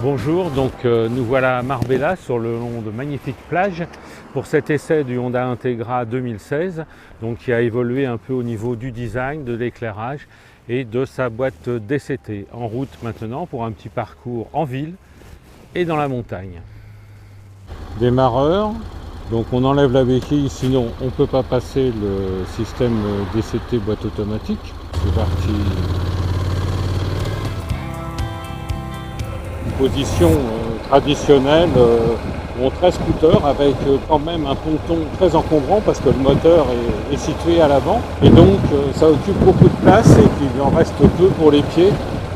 Bonjour, nous voilà à Marbella sur le long de magnifiques plages pour cet essai du Honda Integra 2016 qui a évolué un peu au niveau du design, de l'éclairage et de sa boîte DCT. En route maintenant pour un petit parcours en ville et dans la montagne. Démarreur, donc on enlève la béquille, sinon on ne peut pas passer le système DCT boîte automatique. C'est parti. Position traditionnelle, très scooter avec quand même un ponton très encombrant parce que le moteur est situé à l'avant et donc ça occupe beaucoup de place et qu'il en reste peu pour les pieds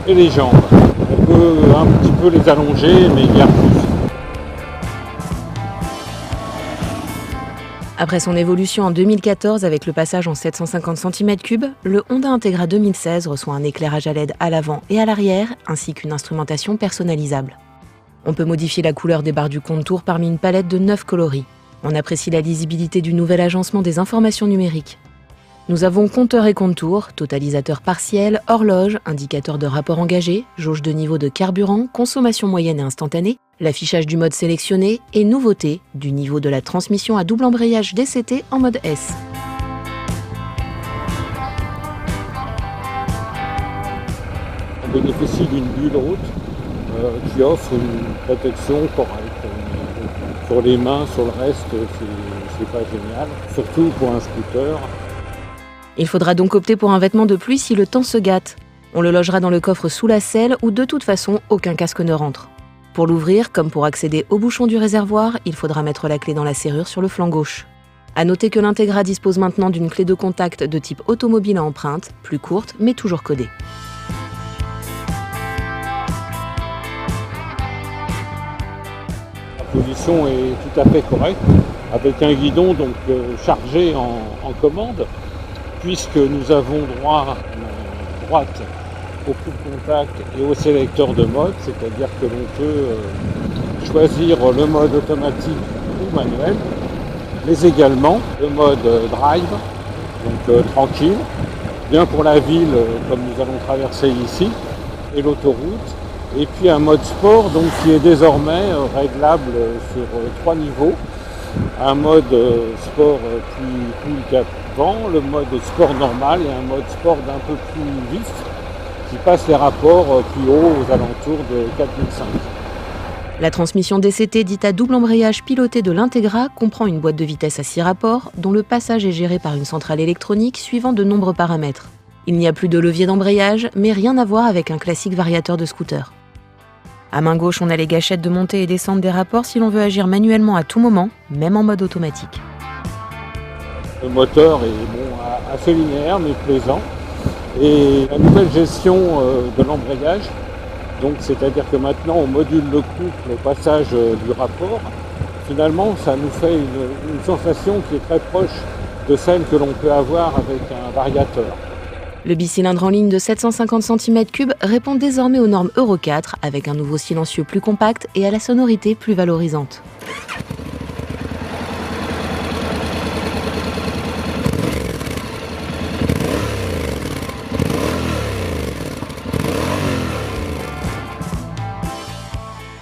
et les jambes. On peut un petit peu les allonger mais guère plus. Après son évolution en 2014 avec le passage en 750 cm3, le Honda Integra 2016 reçoit un éclairage à LED à l'avant et à l'arrière, ainsi qu'une instrumentation personnalisable. On peut modifier la couleur des barres du contour parmi une palette de 9 coloris. On apprécie la lisibilité du nouvel agencement des informations numériques. Nous avons compteur et contour, totalisateur partiel, horloge, indicateur de rapport engagé, jauge de niveau de carburant, consommation moyenne et instantanée, l'affichage du mode sélectionné et nouveauté, du niveau de la transmission à double embrayage DCT en mode S. On bénéficie d'une bulle haute qui offre une protection correcte. Sur les mains, sur le reste, c'est pas génial, surtout pour un scooter. Il faudra donc opter pour un vêtement de pluie si le temps se gâte. On le logera dans le coffre sous la selle où de toute façon aucun casque ne rentre. Pour l'ouvrir, comme pour accéder au bouchon du réservoir, il faudra mettre la clé dans la serrure sur le flanc gauche. A noter que l'Integra dispose maintenant d'une clé de contact de type automobile à empreinte, plus courte mais toujours codée. La position est tout à fait correcte, avec un guidon chargé en commande, puisque nous avons droite au coupe-contact et au sélecteur de mode, c'est-à-dire que l'on peut choisir le mode automatique ou manuel, mais également le mode drive, tranquille, bien pour la ville comme nous allons traverser ici, et l'autoroute, et puis un mode sport qui est désormais réglable sur 3 niveaux. Un mode sport plus cool qu'avant, le mode sport normal et un mode sport d'un peu plus vif qui passe les rapports plus haut aux alentours de 4005. La transmission DCT dite à double embrayage piloté de l'Integra comprend une boîte de vitesse à 6 rapports dont le passage est géré par une centrale électronique suivant de nombreux paramètres. Il n'y a plus de levier d'embrayage mais rien à voir avec un classique variateur de scooter. À main gauche, on a les gâchettes de montée et descente des rapports si l'on veut agir manuellement à tout moment, même en mode automatique. Le moteur est assez linéaire mais plaisant. Et la nouvelle gestion de l'embrayage, c'est-à-dire que maintenant on module le couple au passage du rapport, finalement ça nous fait une sensation qui est très proche de celle que l'on peut avoir avec un variateur. Le bicylindre en ligne de 750 cm3 répond désormais aux normes Euro 4 avec un nouveau silencieux plus compact et à la sonorité plus valorisante.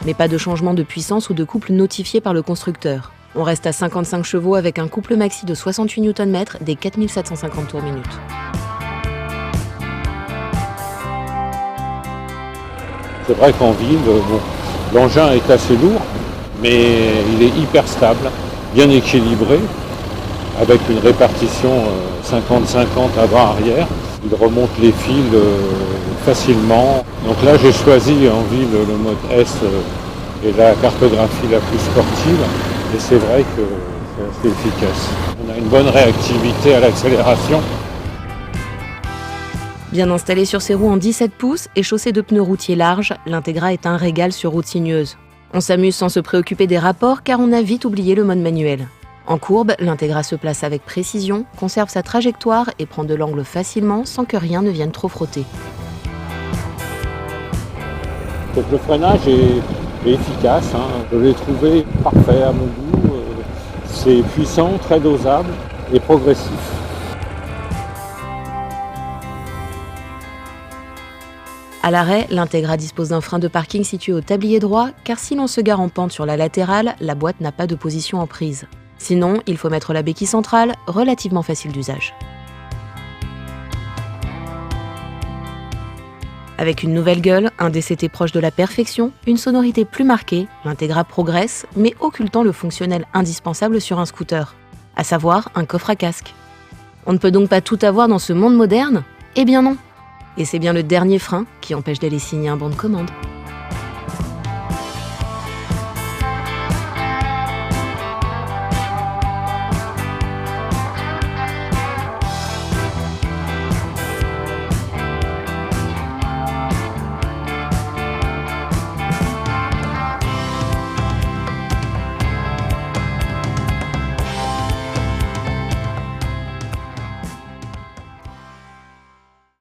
Mais pas de changement de puissance ou de couple notifié par le constructeur. On reste à 55 chevaux avec un couple maxi de 68 Nm des 4750 tours minute. C'est vrai qu'en ville, l'engin est assez lourd, mais il est hyper stable, bien équilibré, avec une répartition 50-50 avant-arrière. Il remonte les fils facilement. Donc là, j'ai choisi en ville le mode S et la cartographie la plus sportive, et c'est vrai que c'est assez efficace. On a une bonne réactivité à l'accélération. Bien installé sur ses roues en 17 pouces et chaussé de pneus routiers larges, l'Integra est un régal sur route sinueuse. On s'amuse sans se préoccuper des rapports car on a vite oublié le mode manuel. En courbe, l'Integra se place avec précision, conserve sa trajectoire et prend de l'angle facilement sans que rien ne vienne trop frotter. Donc le freinage est efficace, je l'ai trouvé parfait à mon goût. C'est puissant, très dosable et progressif. À l'arrêt, l'Integra dispose d'un frein de parking situé au tablier droit, car si l'on se gare en pente sur la latérale, la boîte n'a pas de position en prise. Sinon, il faut mettre la béquille centrale, relativement facile d'usage. Avec une nouvelle gueule, un DCT proche de la perfection, une sonorité plus marquée, l'Integra progresse, mais occultant le fonctionnel indispensable sur un scooter, à savoir un coffre à casque. On ne peut donc pas tout avoir dans ce monde moderne ? Eh bien non. Et c'est bien le dernier frein qui empêche d'aller signer un bon de commande.